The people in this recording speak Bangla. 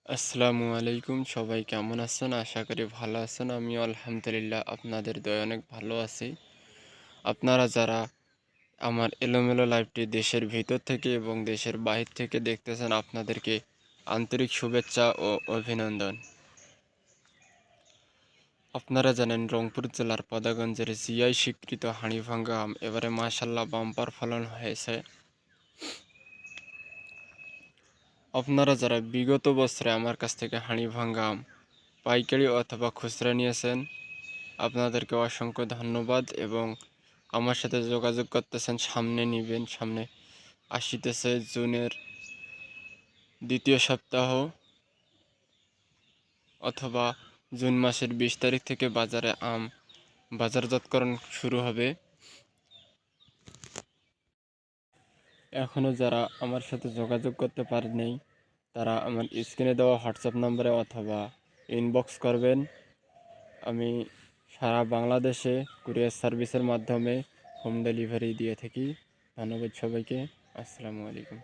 আসসালামু আলাইকুম। সবাই কেমন আছেন? আশা করি ভালো আছেন। আমিও আলহামদুলিল্লাহ আপনাদের দয়ায় অনেক ভালো আছি। আপনারা যারা আমার এলোমেলো লাইভটি দেশের ভিতর থেকে এবং দেশের বাহির থেকে দেখতেছেন, আপনাদেরকে আন্তরিক শুভেচ্ছা ও অভিনন্দন। আপনারা জানেন রংপুর জেলার পদাগঞ্জের জিআই স্বীকৃত হাড়িভাঙ্গা আম এবারে মাশাআল্লাহ বাম্পার ফলন হয়েছে। আপনারা যারা বিগত বছরে আমার কাছ থেকে হাড়িভাঙ্গা আম পাইকারি অথবা খুচরা নিয়েছেন, আপনাদেরকে অসংখ্য ধন্যবাদ এবং আমার সাথে যোগাযোগ করতেছেন। সামনে নিবেন, সামনে আসিতেছে জুনের ২য় সপ্তাহ অথবা জুন মাসের ২০ তারিখ থেকে বাজারে আম বাজারজাতকরণ শুরু হবে। এখনও যারা আমার সাথে যোগাযোগ করতে পারেননি, তারা আমার স্ক্রিনে দেওয়া হোয়াটসঅ্যাপ নম্বরে অথবা ইনবক্স করবেন। আমি সারা বাংলাদেশে কুরিয়ার সার্ভিসের মাধ্যমে হোম ডেলিভারি দিয়ে থাকি। ধন্যবাদ সবাইকে। আসসালামু আলাইকুম।